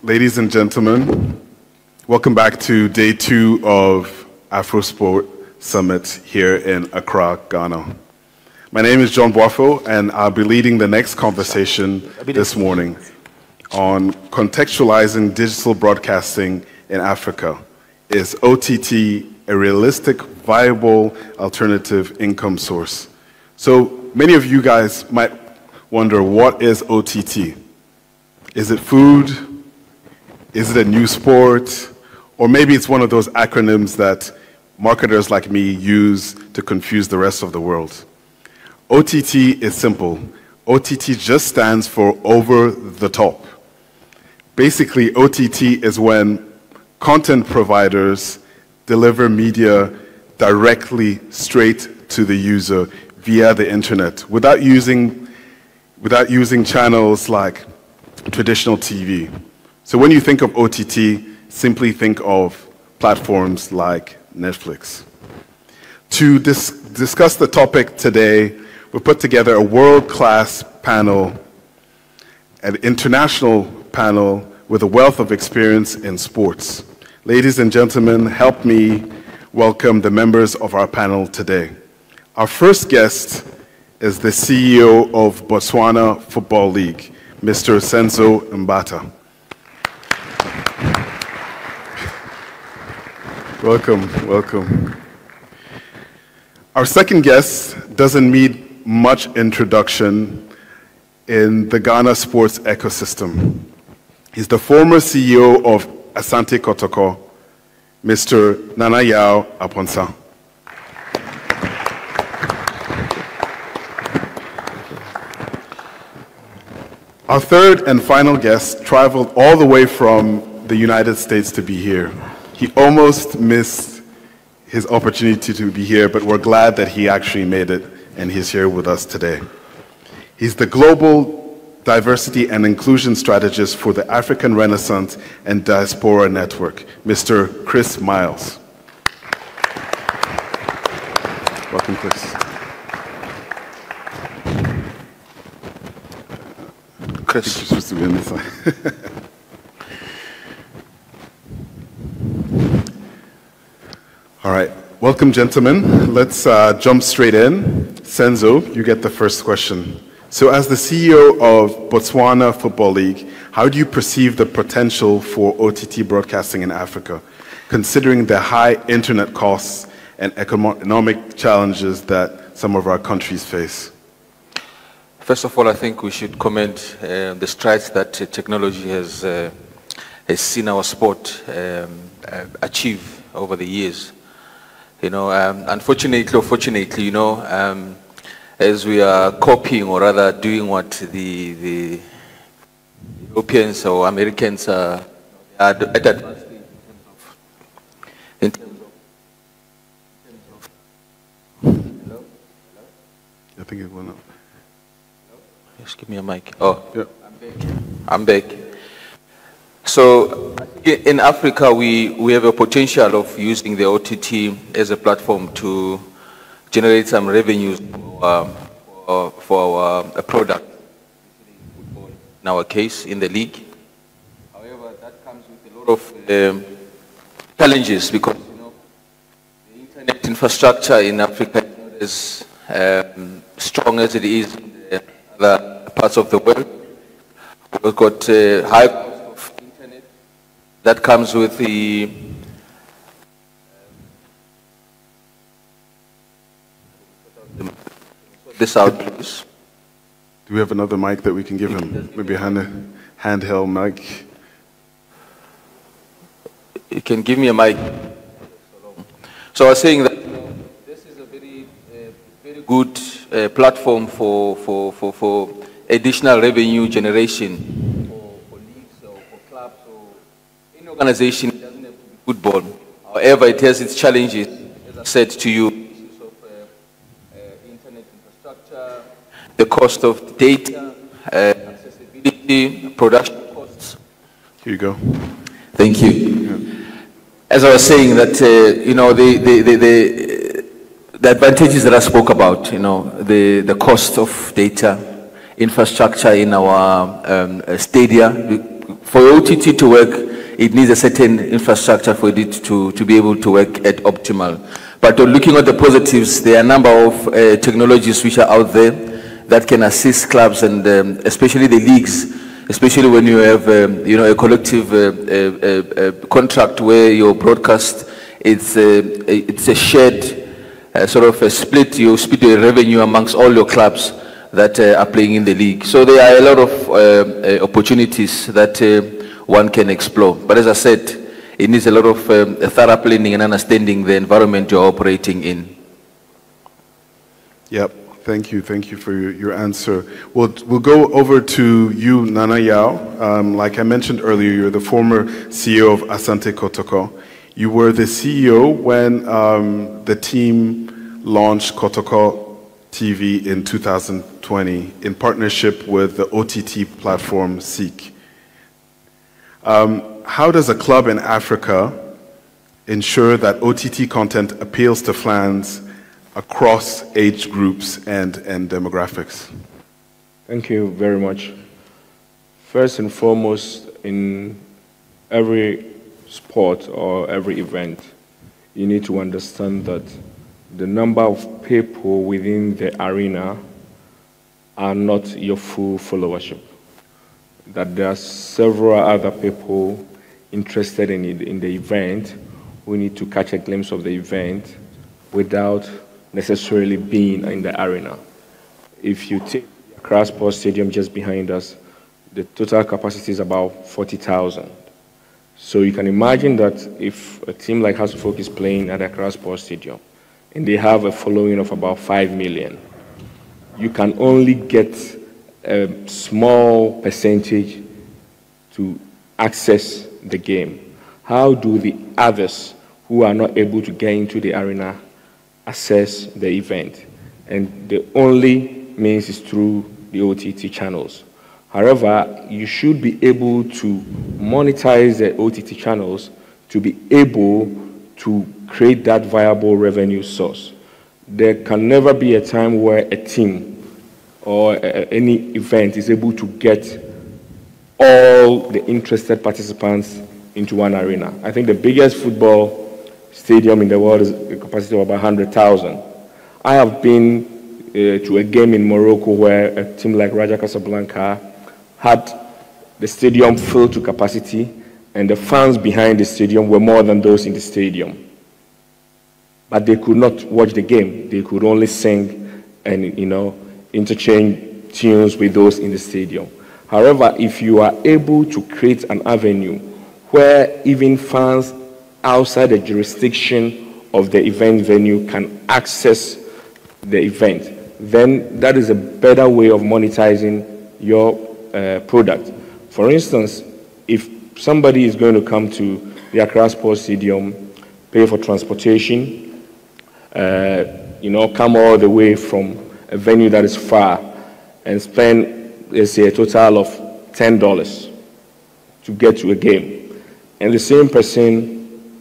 Ladies and gentlemen, welcome back to day 2 of AfroSport Summit here in Accra, Ghana. My name is John Boafo, and I'll be leading the next conversation this morning on contextualizing digital broadcasting in Africa. Is OTT a realistic, viable, alternative income source? So many of you guys might wonder, what is OTT? Is it food? Is it a new sport? Or maybe it's one of those acronyms that marketers like me use to confuse the rest of the world. OTT is simple. OTT just stands for over the top. Basically, OTT is when content providers deliver media directly straight to the user via the internet without using channels like traditional TV. So when you think of OTT, simply think of platforms like Netflix. To discuss the topic today, we put together a world-class panel, an international panel with a wealth of experience in sports. Ladies and gentlemen, help me welcome the members of our panel today. Our first guest is the CEO of Botswana Football League, Mr. Senzo Mbatha. Welcome, welcome. Our second guest doesn't need much introduction in the Ghana sports ecosystem. He's the former CEO of Asante Kotoko, Mr. Amponsah. Our third and final guest traveled all the way from the United States to be here. He almost missed his opportunity to be here, but we're glad that he actually made it, and he's here with us today. He's the Global Diversity and Inclusion Strategist for the African Renaissance and Diaspora Network, Mr. Chris Miles. Welcome, Chris. Chris. You're supposed to be on this side. All right, welcome, gentlemen. Let's jump straight in. Senzo, you get the first question. So as the CEO of Botswana Football League, how do you perceive the potential for OTT broadcasting in Africa, considering the high internet costs and economic challenges that some of our countries face? First of all, I think we should commend the strides that technology has seen our sport achieve over the years. You know, unfortunately or fortunately, you know, as we are copying, or rather doing what the Europeans or Americans are at advanced in terms of hello? I think it went up. Just give me a mic. Oh, yeah. I'm back. So in Africa, we have a potential of using the OTT as a platform to generate some revenues for our product, in our case, in the league. However, that comes with a lot of challenges because, you know, the internet infrastructure in Africa is not as strong as it is in the other parts of the world. We've got high cost of internet that comes with the this out, please. Do we have another mic that we can give him? Maybe a handheld mic. You can give me a mic. So I was saying that, you know, this is a very good platform for additional revenue generation for leagues or for clubs or any organization. It doesn't have to be football. However, it has its challenges, as I said to you, issues of internet infrastructure, the cost of data, accessibility, production costs. Here you go. Thank you. Yeah. As I was saying that, you know, the advantages that I spoke about, you know, the cost of data, infrastructure in our stadia, For OTT to work, it needs a certain infrastructure for it to be able to work at optimal. But looking at the positives, there are a number of technologies which are out there that can assist clubs and especially the leagues, especially when you have a collective contract where your broadcast, it's a shared sort of a split. You split your revenue amongst all your clubs that are playing in the league. So there are a lot of opportunities that one can explore. But as I said, it needs a lot of thorough planning and understanding the environment you're operating in. Yep, thank you for your answer. We'll go over to you, Nana Yao. Like I mentioned earlier, you're the former CEO of Asante Kotoko. You were the CEO when the team launched Kotoko TV in 2020 in partnership with the OTT platform Seek. How does a club in Africa ensure that OTT content appeals to fans across age groups and demographics? Thank you very much. First and foremost, in every sport or every event, you need to understand that the number of people within the arena are not your full followership. That there are several other people interested in the event who need to catch a glimpse of the event without necessarily being in the arena. If you take the Accra Sports Stadium just behind us, the total capacity is about 40,000. So you can imagine that if a team like House of Folk is playing at the Accra Sports Stadium, and they have a following of about 5 million, you can only get a small percentage to access the game. How do the others who are not able to get into the arena access the event? And the only means is through the OTT channels. However, you should be able to monetize the OTT channels to be able to create that viable revenue source. There can never be a time where a team or any event is able to get all the interested participants into one arena. I think the biggest football stadium in the world is a capacity of about 100,000. I have been to a game in Morocco where a team like Raja Casablanca had the stadium filled to capacity, and the fans behind the stadium were more than those in the stadium. But they could not watch the game. They could only sing and, interchange tunes with those in the stadium. However, if you are able to create an avenue where even fans outside the jurisdiction of the event venue can access the event, then that is a better way of monetizing your product. For instance, if somebody is going to come to the Accra Sports Stadium, pay for transportation, come all the way from a venue that is far and spend, let's say, a total of $10 to get to a game. And the same person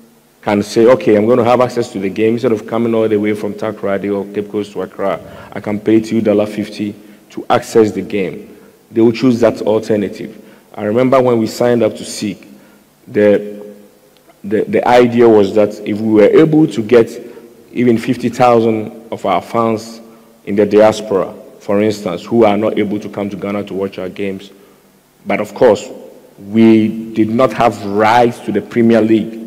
can say, okay, I'm going to have access to the game. Instead of coming all the way from Takoradi or Cape Coast to Accra, I can pay $2.50 to access the game. They will choose that alternative. I remember when we signed up to Seek, the idea was that if we were able to get even 50,000 of our fans in the diaspora, for instance, who are not able to come to Ghana to watch our games, but of course, we did not have rights to the Premier League,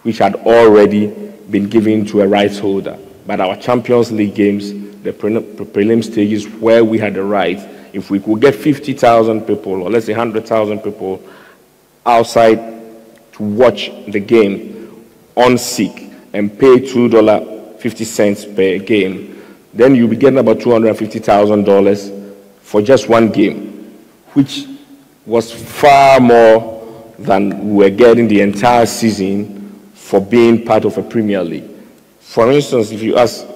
which had already been given to a rights holder. But our Champions League games, the prelim stages where we had the rights, if we could get 50,000 people, or let's say 100,000 people outside to watch the game on Seek and pay $2.50 per game, then you'll be getting about $250,000 for just one game, which was far more than we were getting the entire season for being part of a Premier League. For instance, if you ask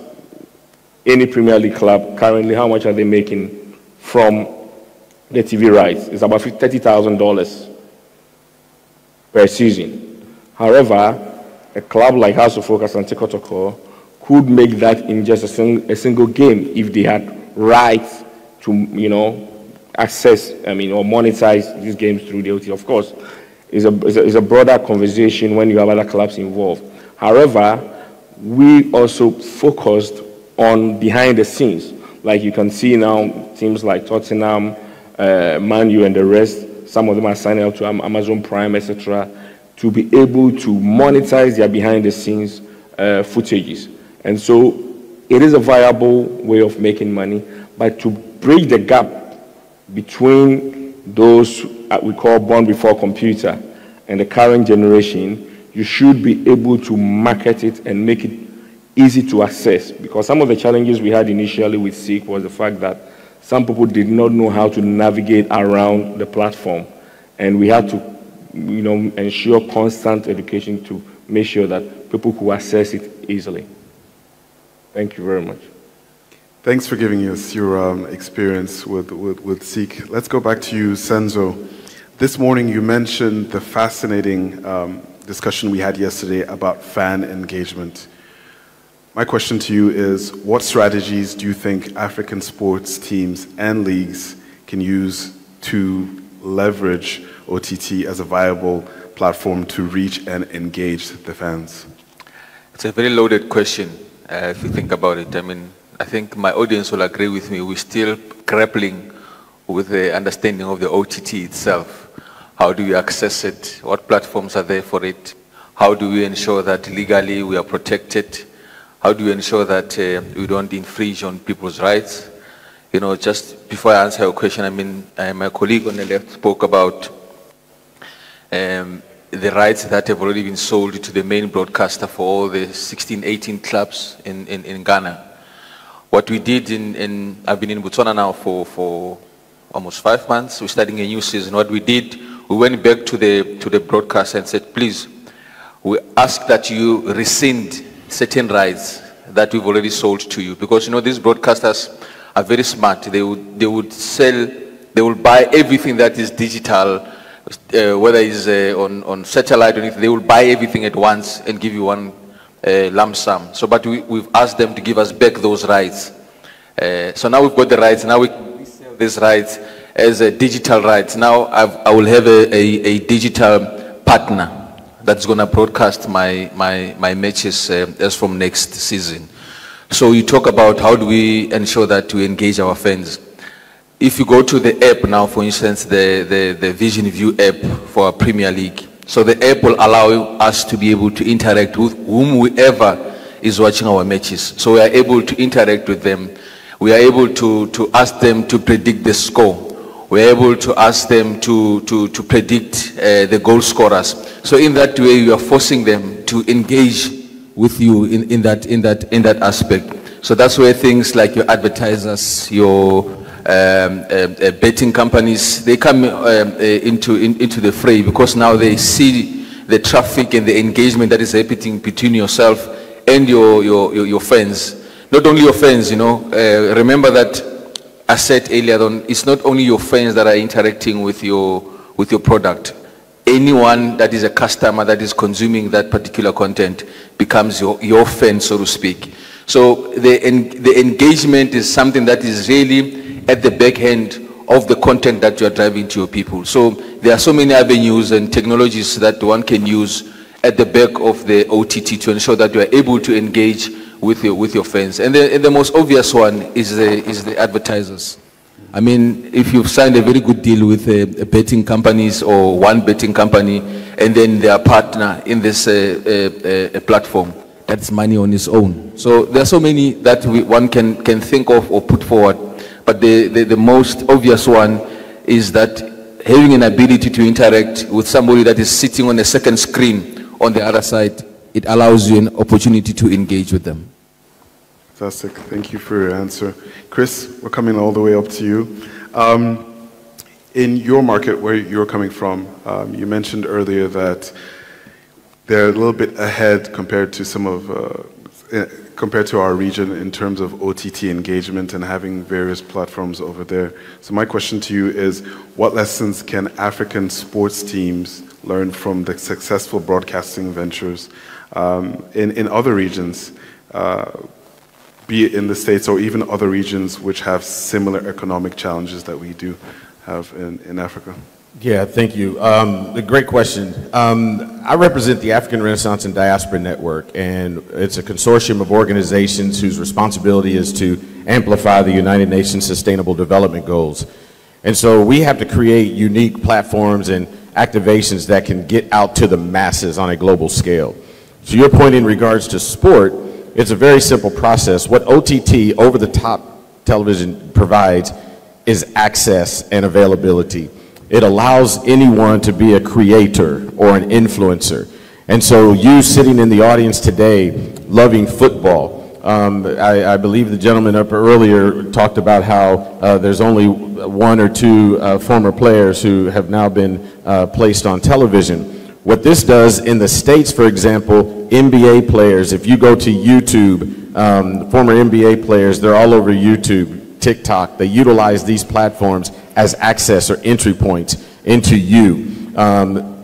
any Premier League club currently how much are they making from the TV rights, it's about $30,000 per season. However, a club like House of Folk, Asante Kotoko, could make that in just a single game if they had rights to, access, or monetize these games through the OTT. Of course, it's a broader conversation when you have other clubs involved. However, we also focused on behind the scenes. Like you can see now, teams like Tottenham, Man U and the rest, some of them are signing up to Amazon Prime, etc., to be able to monetize their behind the scenes footages. And so it is a viable way of making money, but to bridge the gap between those we call born before computer and the current generation, you should be able to market it and make it easy to access. Because some of the challenges we had initially with SEEK was the fact that some people did not know how to navigate around the platform. And we had to ensure constant education to make sure that people could access it easily. Thank you very much. Thanks for giving us your experience with SEEK. Let's go back to you, Senzo. This morning you mentioned the fascinating discussion we had yesterday about fan engagement. My question to you is, what strategies do you think African sports teams and leagues can use to leverage OTT as a viable platform to reach and engage the fans? It's a very loaded question, if you think about it. I think my audience will agree with me. We're still grappling with the understanding of the OTT itself. How do we access it? What platforms are there for it? How do we ensure that legally we are protected? How do we ensure that we don't infringe on people's rights? Just before I answer your question, my colleague on the left spoke about the rights that have already been sold to the main broadcaster for all the 16, 18 clubs in Ghana. What we did I've been in Botswana now for almost 5 months. We're starting a new season. What we did, we went back to the broadcaster and said, please, we ask that you rescind certain rights that we've already sold to you, because these broadcasters are very smart. They will buy everything that is digital, whether it's on satellite or anything. They will buy everything at once and give you one lump sum. But we've asked them to give us back those rights. So now we've got the rights. Now we can resell these rights as digital rights. Now I will have a digital partner that's going to broadcast my matches as from next season. So you talk about how do we ensure that we engage our fans. If you go to the app now, for instance, the Vision View app for our Premier League, so the app will allow us to be able to interact with whomever is watching our matches. So we are able to interact with them. We are able to ask them to predict the score. We're able to ask them to predict the goal scorers. So in that way, you are forcing them to engage with you in that aspect. So that's where things like your advertisers, your betting companies, they come into the fray, because now they see the traffic and the engagement that is happening between yourself and your fans. Not only your fans, remember that I said earlier on, it's not only your fans that are interacting with your product. Anyone that is a customer that is consuming that particular content becomes your fan, so to speak. So the engagement is something that is really at the back end of the content that you are driving to your people. So there are so many avenues and technologies that one can use at the back of the OTT to ensure that you are able to engage with your fans. And the most obvious one is the advertisers. If you've signed a very good deal with betting companies or one betting company, and then their partner in this platform, that's money on its own. So there are so many that one can think of or put forward. But the most obvious one is that having an ability to interact with somebody that is sitting on a second screen on the other side, it allows you an opportunity to engage with them. Fantastic. Thank you for your answer. Chris, we're coming all the way up to you. In your market, where you're coming from, you mentioned earlier that they're a little bit ahead compared to compared to our region in terms of OTT engagement and having various platforms over there. So my question to you is, what lessons can African sports teams learn from the successful broadcasting ventures in other regions? be it in the States or even other regions which have similar economic challenges that we do have in Africa? Yeah, thank you. A great question. I represent the African Renaissance and Diaspora Network, and it's a consortium of organizations whose responsibility is to amplify the United Nations Sustainable Development Goals. And so we have to create unique platforms and activations that can get out to the masses on a global scale. To your point in regards to sport, it's a very simple process. What OTT, over-the-top television, provides is access and availability. It allows anyone to be a creator or an influencer. And so you sitting in the audience today, loving football, I believe the gentleman up earlier talked about how there's only one or two former players who have now been placed on television. What this does in the States, for example, NBA players, if you go to YouTube, former NBA players, they're all over YouTube, TikTok, they utilize these platforms as access or entry points into you.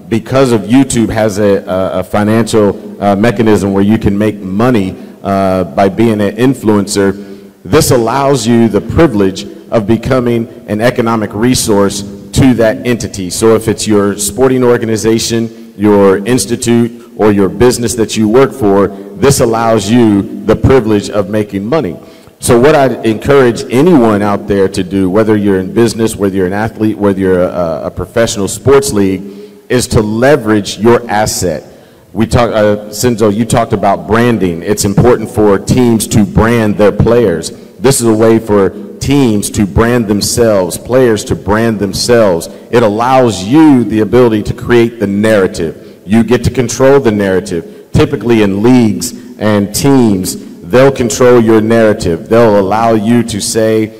Because of YouTube has a financial mechanism where you can make money by being an influencer, this allows you the privilege of becoming an economic resource to that entity. So if it's your sporting organization, your institute, or your business that you work for, this allows you the privilege of making money. So what I'd encourage anyone out there to do, whether you're in business, whether you're an athlete, whether you're a professional sports league, is to leverage your asset. We talked, Senzo, you talked about branding. It's important for teams to brand their players. This is a way for teams to brand themselves, players to brand themselves. It allows you the ability to create the narrative. You get to control the narrative. Typically in leagues and teams, they'll control your narrative. They'll allow you to say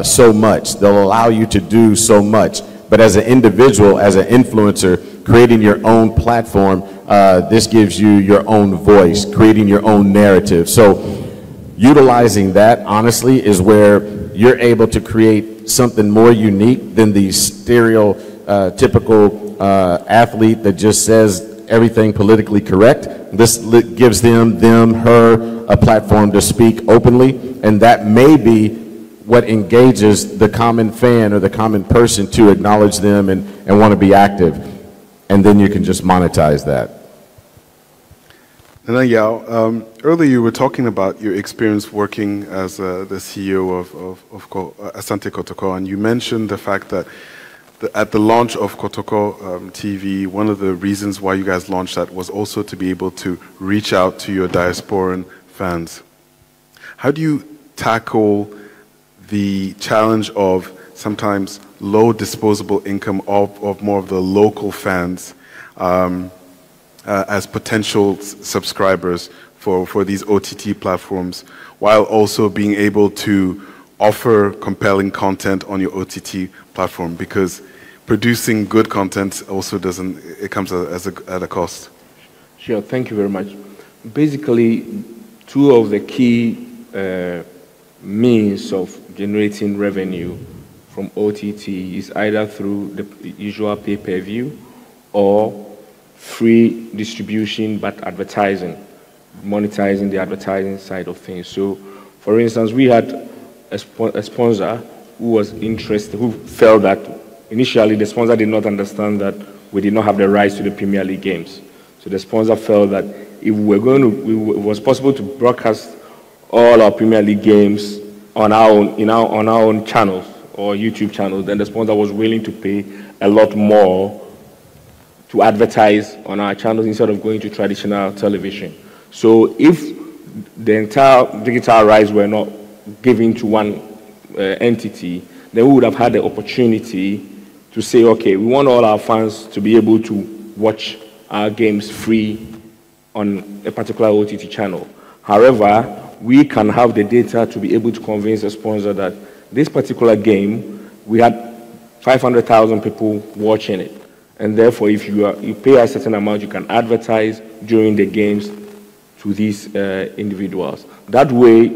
so much. They'll allow you to do so much. But as an individual, as an influencer, creating your own platform, this gives you your own voice, creating your own narrative. So utilizing that, honestly, is where you're able to create something more unique than the stereotypical athlete that just says everything politically correct. This gives them, her, a platform to speak openly, and that may be what engages the common fan or the common person to acknowledge them and want to be active. And then you can just monetize that. Nana Yao, earlier you were talking about your experience working as the CEO of Asante Kotoko, and you mentioned the fact that at the launch of Kotoko TV, one of the reasons why you guys launched that was also to be able to reach out to your diasporan fans. How do you tackle the challenge of sometimes low disposable income of more of the local fans as potential subscribers for these OTT platforms, while also being able to offer compelling content on your OTT platform? Because producing good content also it comes at a cost. Sure, thank you very much. Basically, two of the key means of generating revenue from OTT is either through the usual pay-per-view or free distribution but advertising, monetizing the advertising side of things. So, for instance, we had a sponsor who was interested, who felt that initially the sponsor did not understand that we did not have the rights to the Premier League games. So the sponsor felt that if we were it was possible to broadcast all our Premier League games on our own channels or YouTube channels, then the sponsor was willing to pay a lot more to advertise on our channels instead of going to traditional television. So if the entire digital rights were not given to one entity, then we would have had the opportunity to say, okay, we want all our fans to be able to watch our games free on a particular OTT channel. However, we can have the data to be able to convince a sponsor that this particular game, we had 500,000 people watching it. And therefore, if you pay a certain amount, you can advertise during the games to these individuals. That way,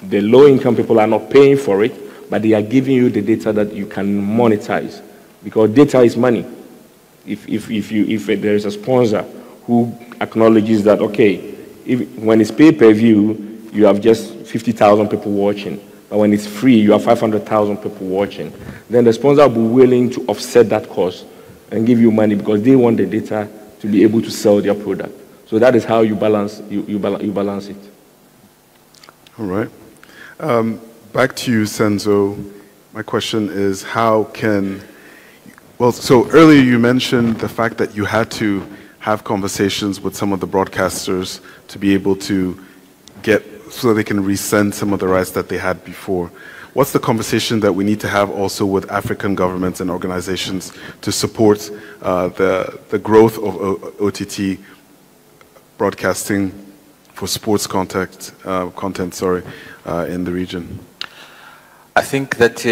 the low-income people are not paying for it, but they are giving you the data that you can monetize. Because data is money. If there is a sponsor who acknowledges that, okay, when it's pay-per-view, you have just 50,000 people watching. But when it's free, you have 500,000 people watching. Then the sponsor will be willing to offset that cost and give you money because they want the data to be able to sell their product. So that is how you balance, you balance it. All right. Back to you, Senzo. My question is, how can, well, so earlier you mentioned the fact that you had to have conversations with some of the broadcasters to be able to get, so they can resend some of the rights that they had before. What's the conversation that we need to have also with African governments and organizations to support the growth of OTT broadcasting for sports content, in the region? I think that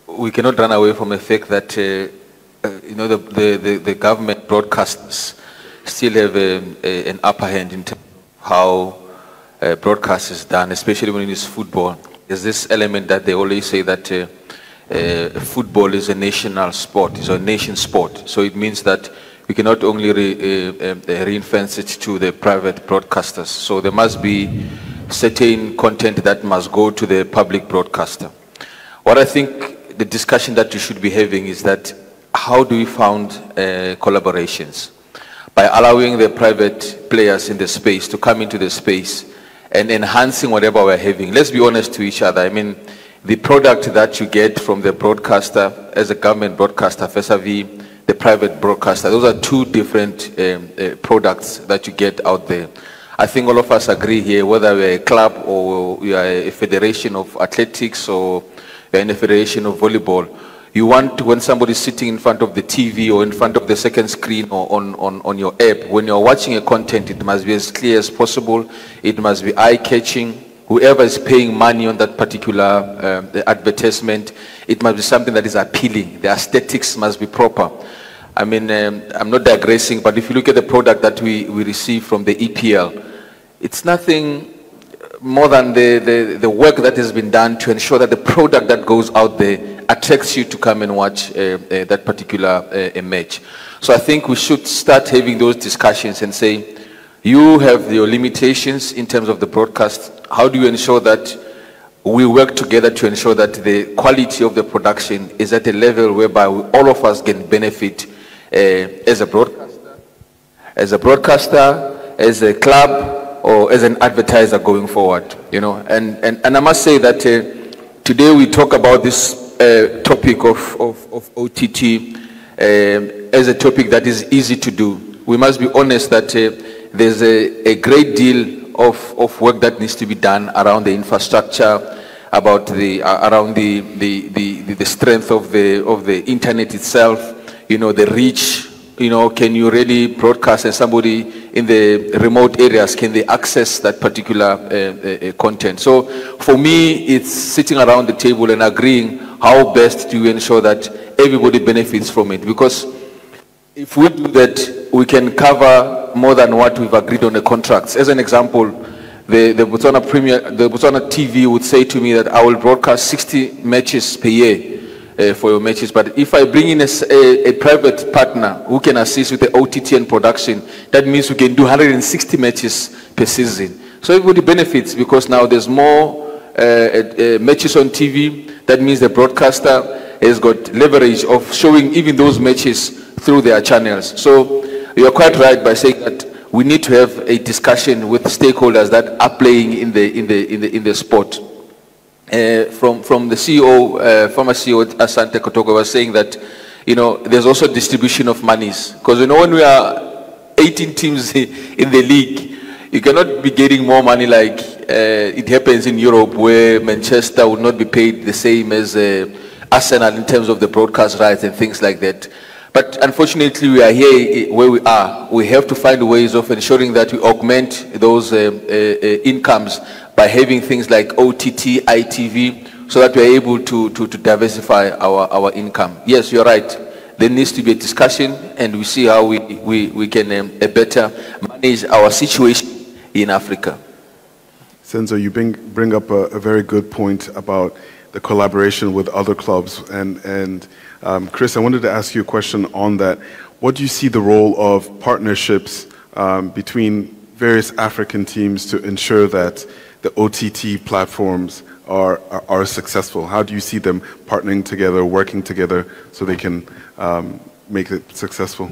we cannot run away from the fact that you know, the government broadcasters still have an upper hand in terms of how broadcast is done, especially when it is football. There's this element that they always say that football is a national sport, is a nation sport. So it means that we cannot only ring-fence it to the private broadcasters. So there must be certain content that must go to the public broadcaster. What I think the discussion that you should be having is that how do we found collaborations? By allowing the private players in the space to come into the space and enhancing whatever we're having. Let's be honest to each other. I mean, the product that you get from the broadcaster as a government broadcaster vis-a-vis the private broadcaster, those are two different products that you get out there. I think all of us agree here, whether we're a club or we are a federation of athletics or we're in a federation of volleyball, you want, when somebody's sitting in front of the TV or in front of the second screen or on your app, when you're watching a content, it must be as clear as possible. It must be eye-catching. Whoever is paying money on that particular advertisement, it must be something that is appealing. The aesthetics must be proper. I mean, I'm not digressing, but if you look at the product that we receive from the EPL, it's nothing more than the work that has been done to ensure that the product that goes out there attracts you to come and watch that particular match. So I think we should start having those discussions and say, you have your limitations in terms of the broadcast. How do you ensure that we work together to ensure that the quality of the production is at a level whereby all of us can benefit as a broadcaster, as a club, or as an advertiser going forward, you know. And I must say that today we talk about this topic of OTT as a topic that is easy to do. We must be honest that there's a great deal of work that needs to be done around the infrastructure, about around the strength of the internet itself, you know, the reach. You know, can you really broadcast and somebody in the remote areas, can they access that particular content? So for me, it's sitting around the table and agreeing how best do we ensure that everybody benefits from it. Because if we do that, we can cover more than what we've agreed on the contracts. As an example, the Botswana TV would say to me that I will broadcast 60 matches per year. For your matches, but if I bring in a private partner who can assist with the OTT and production, that means we can do 160 matches per season. So everybody benefits because now there's more matches on TV. That means the broadcaster has got leverage of showing even those matches through their channels. So you are quite right by saying that we need to have a discussion with stakeholders that are playing in the sport. From the CEO, former CEO Asante Kotoko was saying that, you know, there's also distribution of monies. Because, you know, when we are 18 teams in the league, you cannot be getting more money like it happens in Europe, where Manchester would not be paid the same as Arsenal in terms of the broadcast rights and things like that. But unfortunately, we are here where we are. We have to find ways of ensuring that we augment those incomes by having things like OTT, ITV, so that we are able to diversify our income. Yes, you're right. There needs to be a discussion, and we see how we can better manage our situation in Africa. Senzo, you bring up a very good point about the collaboration with other clubs. And Chris, I wanted to ask you a question on that. What do you see the role of partnerships between various African teams to ensure that the OTT platforms are successful? How do you see them partnering together, working together, so they can make it successful?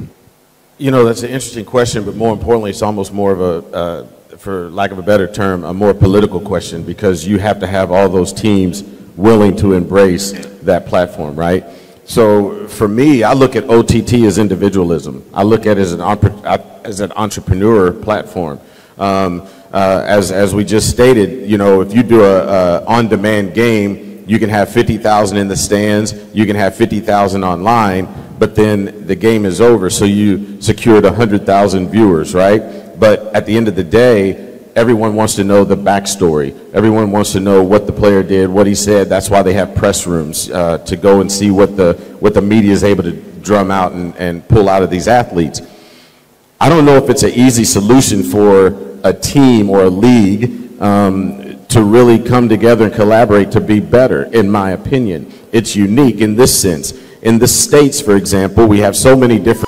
You know, that's an interesting question, but more importantly, it's almost more of a, for lack of a better term, a more political question, because you have to have all those teams willing to embrace that platform, right? So for me, I look at OTT as individualism. I look at it as an entrepreneur platform. As we just stated, you know, if you do a on-demand game, you can have 50,000 in the stands, you can have 50,000 online, but then the game is over, so you secured 100,000 viewers, right? But at the end of the day, everyone wants to know the backstory. Everyone wants to know what the player did, what he said. That's why they have press rooms to go and see what the media is able to drum out and pull out of these athletes. I don't know if it's an easy solution for a team or a league to really come together and collaborate to be better, in my opinion. It's unique in this sense. In the States, for example, we have so many different